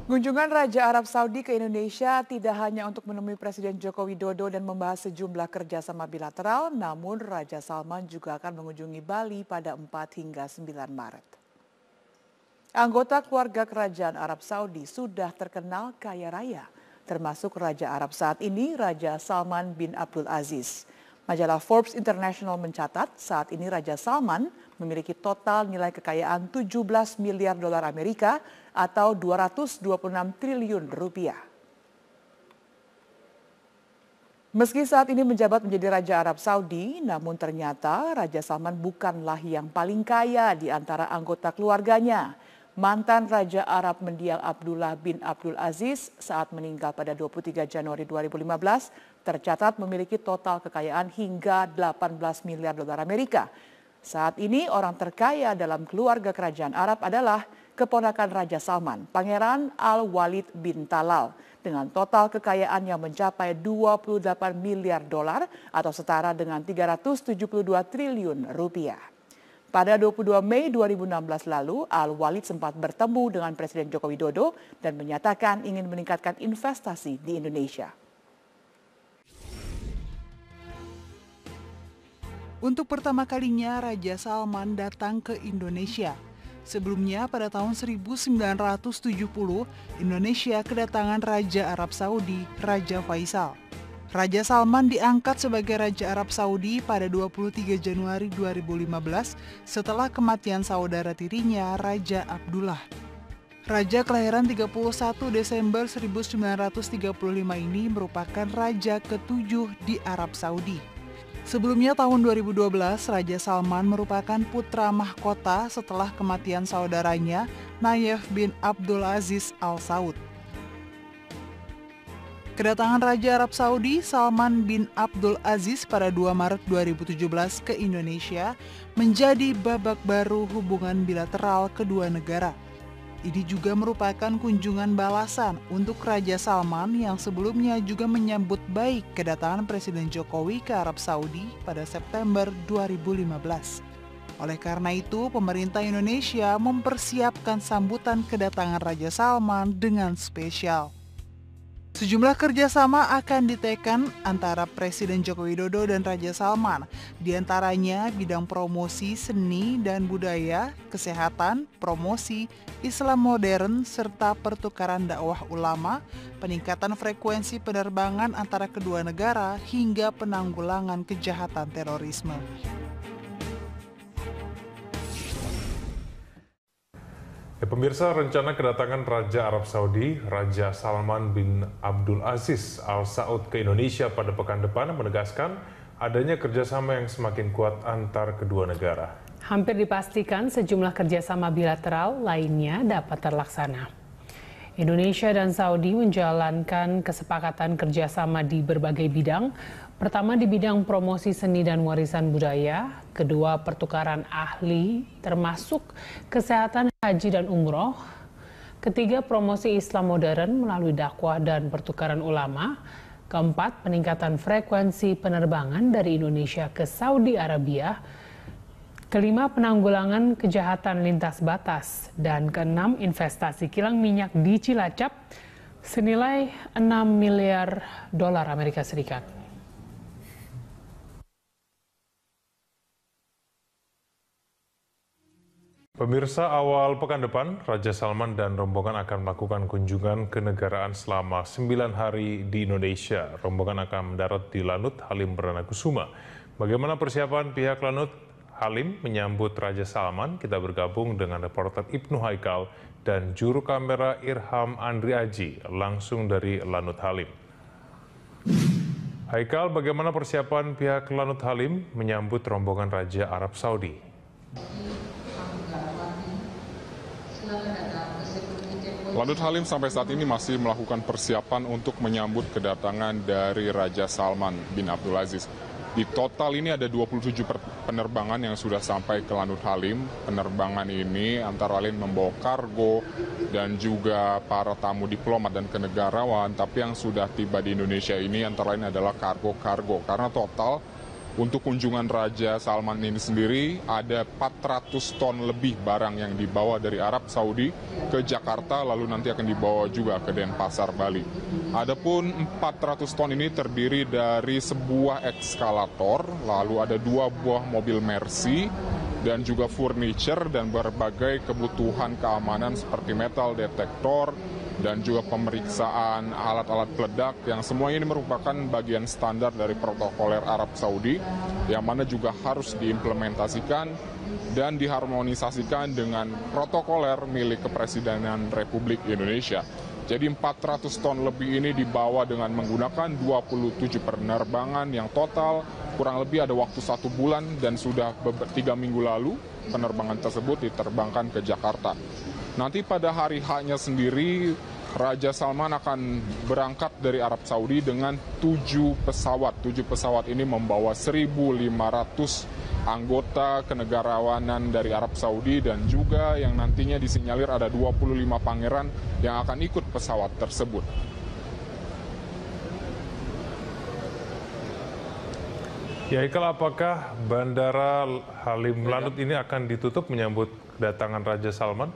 Kunjungan Raja Arab Saudi ke Indonesia tidak hanya untuk menemui Presiden Joko Widodo dan membahas sejumlah kerjasama bilateral, namun Raja Salman juga akan mengunjungi Bali pada 4 hingga 9 Maret. Anggota keluarga kerajaan Arab Saudi sudah terkenal kaya raya, termasuk Raja Arab saat ini, Raja Salman bin Abdul Aziz. Majalah Forbes International mencatat saat ini Raja Salman memiliki total nilai kekayaan 17 miliar dolar Amerika atau 226 triliun rupiah. Meski saat ini menjabat menjadi Raja Arab Saudi, namun ternyata Raja Salman bukanlah yang paling kaya di antara anggota keluarganya. Mantan Raja Arab Mendiang Abdullah bin Abdul Aziz saat meninggal pada 23 Januari 2015 tercatat memiliki total kekayaan hingga 18 miliar dolar Amerika. Saat ini orang terkaya dalam keluarga kerajaan Arab adalah keponakan Raja Salman, Pangeran Al-Walid bin Talal, dengan total kekayaan yang mencapai 28 miliar dolar atau setara dengan 372 triliun rupiah. Pada 22 Mei 2016 lalu, Al-Walid sempat bertemu dengan Presiden Joko Widodo dan menyatakan ingin meningkatkan investasi di Indonesia. Untuk pertama kalinya, Raja Salman datang ke Indonesia. Sebelumnya pada tahun 1970, Indonesia kedatangan Raja Arab Saudi, Raja Faisal. Raja Salman diangkat sebagai Raja Arab Saudi pada 23 Januari 2015 setelah kematian saudara tirinya, Raja Abdullah. Raja kelahiran 31 Desember 1935 ini merupakan raja ke-7 di Arab Saudi. Sebelumnya tahun 2012, Raja Salman merupakan putra mahkota setelah kematian saudaranya, Nayef bin Abdul Aziz Al Saud. Kedatangan Raja Arab Saudi, Salman bin Abdul Aziz pada 2 Maret 2017 ke Indonesia menjadi babak baru hubungan bilateral kedua negara. Ini juga merupakan kunjungan balasan untuk Raja Salman yang sebelumnya juga menyambut baik kedatangan Presiden Jokowi ke Arab Saudi pada September 2015. Oleh karena itu, pemerintah Indonesia mempersiapkan sambutan kedatangan Raja Salman dengan spesial. Sejumlah kerjasama akan ditekan antara Presiden Joko Widodo dan Raja Salman, diantaranya bidang promosi seni dan budaya, kesehatan, promosi, Islam modern, serta pertukaran dakwah ulama, peningkatan frekuensi penerbangan antara kedua negara, hingga penanggulangan kejahatan terorisme. Pemirsa, rencana kedatangan Raja Arab Saudi, Raja Salman bin Abdul Aziz Al Saud ke Indonesia pada pekan depan menegaskan adanya kerjasama yang semakin kuat antar kedua negara. Hampir dipastikan sejumlah kerjasama bilateral lainnya dapat terlaksana. Indonesia dan Saudi menjalankan kesepakatan kerjasama di berbagai bidang. Pertama di bidang promosi seni dan warisan budaya, kedua pertukaran ahli termasuk kesehatan, haji dan umroh, ketiga promosi Islam modern melalui dakwah dan pertukaran ulama, keempat peningkatan frekuensi penerbangan dari Indonesia ke Saudi Arabia, kelima penanggulangan kejahatan lintas batas, dan keenam investasi kilang minyak di Cilacap senilai 6 miliar dolar Amerika Serikat. Pemirsa, awal pekan depan, Raja Salman dan rombongan akan melakukan kunjungan kenegaraan selama 9 hari di Indonesia. Rombongan akan mendarat di Lanut Halim Perdana Kusuma. Bagaimana persiapan pihak Lanut Halim menyambut Raja Salman? Kita bergabung dengan reporter Ibnu Haikal dan juru kamera Irham Andri Aji langsung dari Lanut Halim. Haikal, bagaimana persiapan pihak Lanut Halim menyambut rombongan Raja Arab Saudi? Lanut Halim sampai saat ini masih melakukan persiapan untuk menyambut kedatangan dari Raja Salman bin Abdul Aziz. Di total ini ada 27 penerbangan yang sudah sampai ke Lanut Halim. Penerbangan ini antara lain membawa kargo dan juga para tamu diplomat dan kenegarawan. Tapi yang sudah tiba di Indonesia ini antara lain adalah kargo-kargo. Karena total Untuk kunjungan Raja Salman ini sendiri, ada 400 ton lebih barang yang dibawa dari Arab Saudi ke Jakarta, lalu nanti akan dibawa juga ke Denpasar, Bali. Adapun 400 ton ini terdiri dari sebuah ekskalator, lalu ada 2 buah mobil Mercy, dan juga furniture dan berbagai kebutuhan keamanan seperti metal detektor, dan juga pemeriksaan alat-alat peledak yang semuanya ini merupakan bagian standar dari protokoler Arab Saudi yang mana juga harus diimplementasikan dan diharmonisasikan dengan protokoler milik Kepresidenan Republik Indonesia. Jadi 400 ton lebih ini dibawa dengan menggunakan 27 penerbangan yang total kurang lebih ada waktu 1 bulan dan sudah 3 minggu lalu penerbangan tersebut diterbangkan ke Jakarta. Nanti pada hari H-nya sendiri, Raja Salman akan berangkat dari Arab Saudi dengan 7 pesawat. 7 pesawat ini membawa 1.500 anggota kenegarawanan dari Arab Saudi dan juga yang nantinya disinyalir ada 25 pangeran yang akan ikut pesawat tersebut. Ya, Iqbal, apakah Bandara Halim Lanut ini akan ditutup menyambut kedatangan Raja Salman?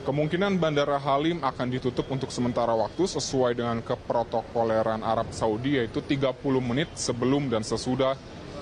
Kemungkinan Bandara Halim akan ditutup untuk sementara waktu sesuai dengan keprotokoleran Arab Saudi, yaitu 30 menit sebelum dan sesudah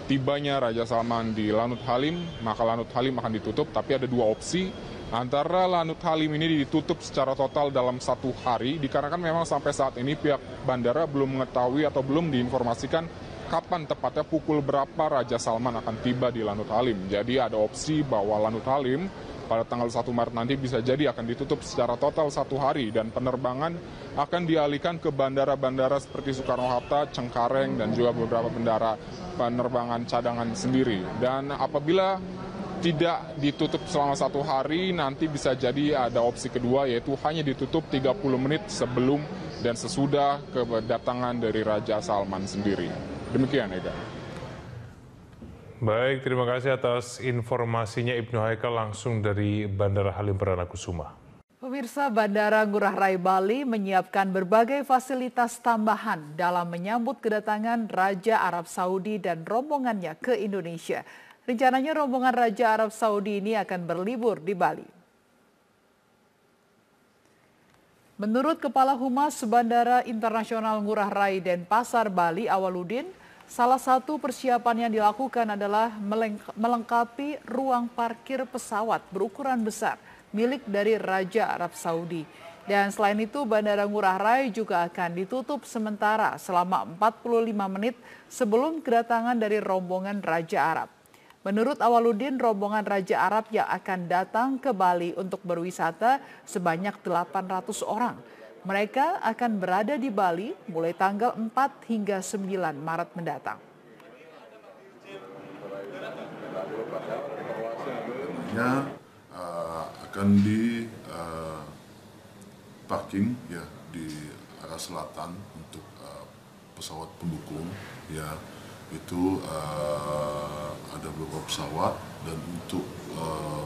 tibanya Raja Salman di Lanut Halim, maka Lanut Halim akan ditutup, tapi ada 2 opsi. Antara Lanut Halim ini ditutup secara total dalam 1 hari, dikarenakan memang sampai saat ini pihak bandara belum mengetahui atau belum diinformasikan kapan tepatnya pukul berapa Raja Salman akan tiba di Lanut Halim. Jadi ada opsi bahwa Lanut Halim pada tanggal 1 Maret nanti bisa jadi akan ditutup secara total 1 hari dan penerbangan akan dialihkan ke bandara-bandara seperti Soekarno-Hatta, Cengkareng, dan juga beberapa penerbangan cadangan sendiri. Dan apabila tidak ditutup selama 1 hari, nanti bisa jadi ada opsi kedua, yaitu hanya ditutup 30 menit sebelum dan sesudah kedatangan dari Raja Salman sendiri. Demikian, Ega. Baik, terima kasih atas informasinya Ibnu Haikal langsung dari Bandara Halim Perdana Kusuma. Pemirsa, Bandara Ngurah Rai Bali menyiapkan berbagai fasilitas tambahan dalam menyambut kedatangan Raja Arab Saudi dan rombongannya ke Indonesia. Rencananya rombongan Raja Arab Saudi ini akan berlibur di Bali. Menurut Kepala Humas Bandara Internasional Ngurah Rai Denpasar Bali, Awaludin, salah satu persiapan yang dilakukan adalah melengkapi ruang parkir pesawat berukuran besar milik dari Raja Arab Saudi. Dan selain itu, Bandara Ngurah Rai juga akan ditutup sementara selama 45 menit sebelum kedatangan dari rombongan Raja Arab. Menurut Awaludin, rombongan Raja Arab yang akan datang ke Bali untuk berwisata sebanyak 800 orang. Mereka akan berada di Bali mulai tanggal 4 hingga 9 Maret mendatang. Akan di parking ya di arah selatan untuk pesawat pendukung ya. Itu ada beberapa pesawat dan untuk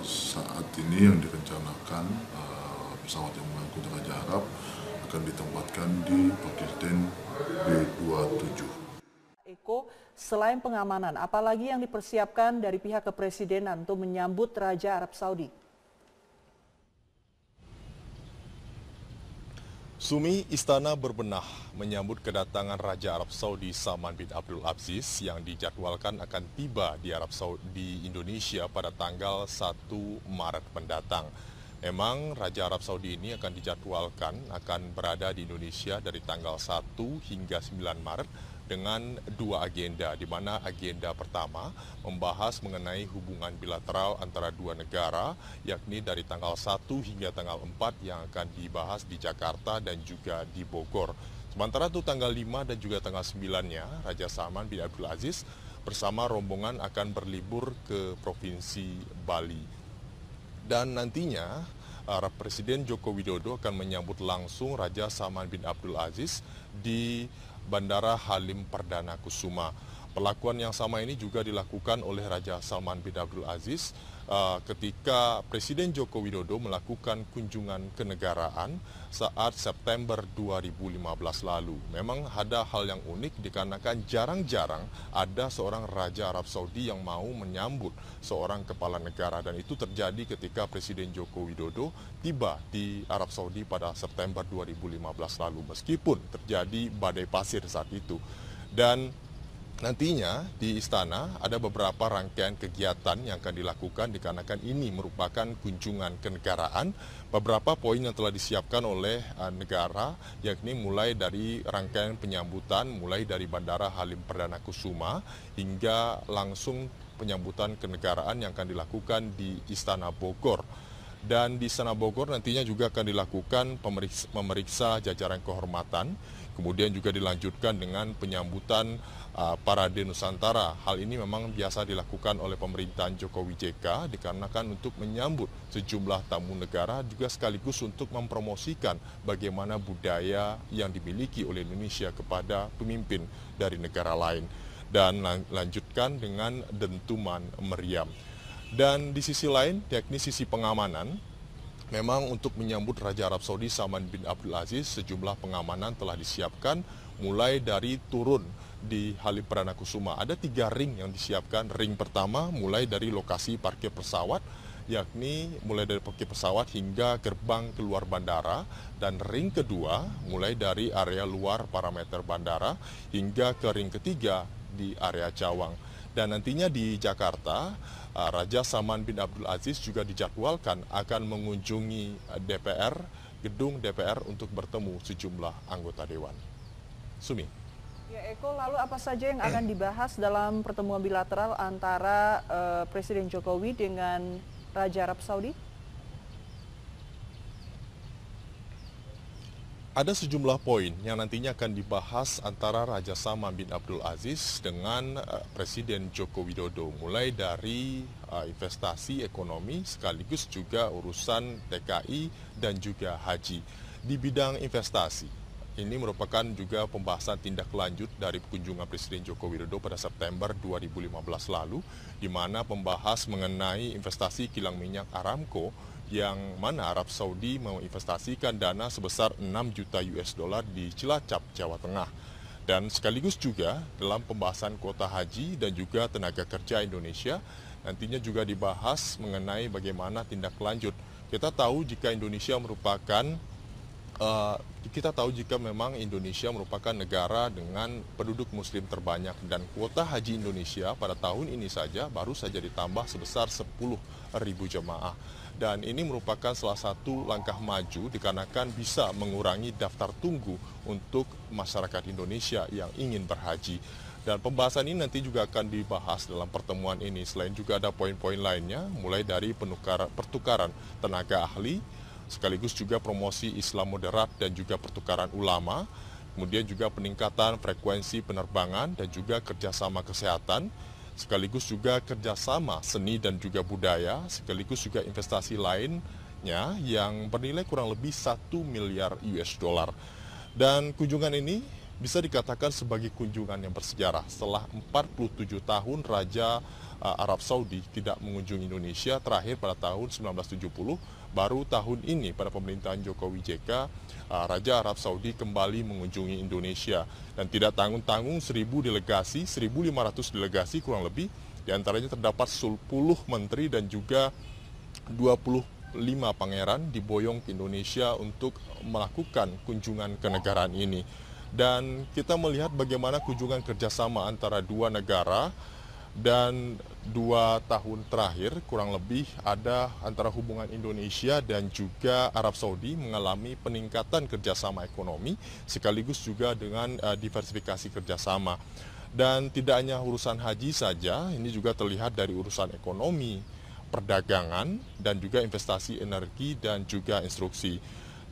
saat ini yang direncanakan pesawat yang mengangkut Raja Arab akan ditempatkan di parkir stand B27. Eko, selain pengamanan, apalagi yang dipersiapkan dari pihak kepresidenan untuk menyambut Raja Arab Saudi? Sumi, Istana berbenah menyambut kedatangan Raja Arab Saudi Salman bin Abdul Aziz yang dijadwalkan akan tiba di Arab Saudi di Indonesia pada tanggal 1 Maret mendatang. Memang Raja Arab Saudi ini akan dijadwalkan akan berada di Indonesia dari tanggal 1 hingga 9 Maret dengan 2 agenda, di mana agenda pertama membahas mengenai hubungan bilateral antara 2 negara, yakni dari tanggal 1 hingga tanggal 4 yang akan dibahas di Jakarta dan juga di Bogor. Sementara itu tanggal 5 dan juga tanggal 9-nya, Raja Salman bin Abdul Aziz bersama rombongan akan berlibur ke Provinsi Bali. Dan nantinya Presiden Joko Widodo akan menyambut langsung Raja Salman bin Abdul Aziz di Bandara Halim Perdana Kusuma. Perlakuan yang sama ini juga dilakukan oleh Raja Salman bin Abdul Aziz ketika Presiden Joko Widodo melakukan kunjungan kenegaraan saat September 2015 lalu. Memang ada hal yang unik dikarenakan jarang-jarang ada seorang Raja Arab Saudi yang mau menyambut seorang kepala negara, dan itu terjadi ketika Presiden Joko Widodo tiba di Arab Saudi pada September 2015 lalu, meskipun terjadi badai pasir saat itu. Dan nantinya di istana ada beberapa rangkaian kegiatan yang akan dilakukan dikarenakan ini merupakan kunjungan kenegaraan. Beberapa poin yang telah disiapkan oleh negara, yakni mulai dari rangkaian penyambutan, mulai dari Bandara Halim Perdana Kusuma hingga langsung penyambutan kenegaraan yang akan dilakukan di Istana Bogor. Dan di Istana Bogor nantinya juga akan dilakukan memeriksa jajaran kehormatan, kemudian juga dilanjutkan dengan penyambutan Parade Nusantara. Hal ini memang biasa dilakukan oleh pemerintahan Jokowi JK dikarenakan untuk menyambut sejumlah tamu negara, juga sekaligus untuk mempromosikan bagaimana budaya yang dimiliki oleh Indonesia kepada pemimpin dari negara lain. Dan lanjutkan dengan dentuman meriam. Dan di sisi lain, yakni sisi pengamanan, memang untuk menyambut Raja Arab Saudi Salman bin Abdul Aziz, sejumlah pengamanan telah disiapkan mulai dari turun di Halim Perdana Kusuma. Ada 3 ring yang disiapkan. Ring pertama mulai dari lokasi parkir pesawat, yakni mulai dari parkir pesawat hingga gerbang keluar bandara. Dan ring kedua mulai dari area luar parameter bandara hingga ke ring ketiga di area Cawang. Dan nantinya di Jakarta, Raja Salman bin Abdul Aziz juga dijadwalkan akan mengunjungi DPR, gedung DPR untuk bertemu sejumlah anggota dewan. Sumi. Ya Eko, lalu apa saja yang akan dibahas dalam pertemuan bilateral antara Presiden Jokowi dengan Raja Arab Saudi? Ada sejumlah poin yang nantinya akan dibahas antara Raja Salman bin Abdul Aziz dengan Presiden Joko Widodo, mulai dari investasi ekonomi sekaligus juga urusan TKI dan juga haji. Di bidang investasi, ini merupakan juga pembahasan tindak lanjut dari kunjungan Presiden Joko Widodo pada September 2015 lalu, di mana membahas mengenai investasi kilang minyak Aramco, yang mana Arab Saudi menginvestasikan dana sebesar 6 juta US dollar di Cilacap, Jawa Tengah. Dan sekaligus juga dalam pembahasan kuota haji dan juga tenaga kerja Indonesia, nantinya juga dibahas mengenai bagaimana tindak lanjut. Kita tahu jika memang Indonesia merupakan negara dengan penduduk muslim terbanyak, dan kuota haji Indonesia pada tahun ini saja baru saja ditambah sebesar 10.000 jemaah. Dan ini merupakan salah satu langkah maju dikarenakan bisa mengurangi daftar tunggu untuk masyarakat Indonesia yang ingin berhaji. Dan pembahasan ini nanti juga akan dibahas dalam pertemuan ini. Selain juga ada poin-poin lainnya, mulai dari pertukaran tenaga ahli, sekaligus juga promosi Islam moderat dan juga pertukaran ulama, kemudian juga peningkatan frekuensi penerbangan dan juga kerjasama kesehatan, sekaligus juga kerjasama seni dan juga budaya, sekaligus juga investasi lainnya yang bernilai kurang lebih 1 miliar US dollar. Dan kunjungan ini bisa dikatakan sebagai kunjungan yang bersejarah. Setelah 47 tahun Raja Arab Saudi tidak mengunjungi Indonesia, terakhir pada tahun 1970, baru tahun ini pada pemerintahan Jokowi JK, Raja Arab Saudi kembali mengunjungi Indonesia. Dan tidak tanggung-tanggung 1.500 delegasi kurang lebih, diantaranya terdapat 10 menteri dan juga 25 pangeran diboyong ke Indonesia untuk melakukan kunjungan kenegaraan ini. Dan kita melihat bagaimana kunjungan kerjasama antara dua negara, dan 2 tahun terakhir kurang lebih ada antara hubungan Indonesia dan juga Arab Saudi mengalami peningkatan kerjasama ekonomi sekaligus juga dengan diversifikasi kerjasama. Dan tidak hanya urusan haji saja, ini juga terlihat dari urusan ekonomi, perdagangan, dan juga investasi energi dan juga instruksi.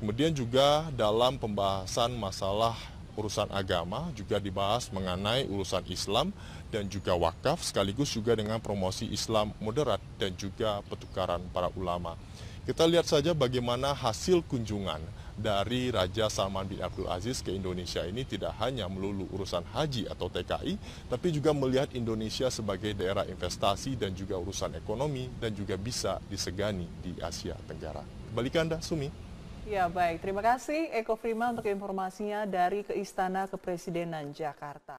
Kemudian juga dalam pembahasan masalah urusan agama juga dibahas mengenai urusan Islam dan juga wakaf, sekaligus juga dengan promosi Islam moderat dan juga pertukaran para ulama. Kita lihat saja bagaimana hasil kunjungan dari Raja Salman bin Abdul Aziz ke Indonesia ini tidak hanya melulu urusan haji atau TKI, tapi juga melihat Indonesia sebagai daerah investasi dan juga urusan ekonomi dan juga bisa disegani di Asia Tenggara. Kembali ke Anda, Sumi. Ya baik, terima kasih Eko Frima untuk informasinya dari ke Istana Kepresidenan Jakarta.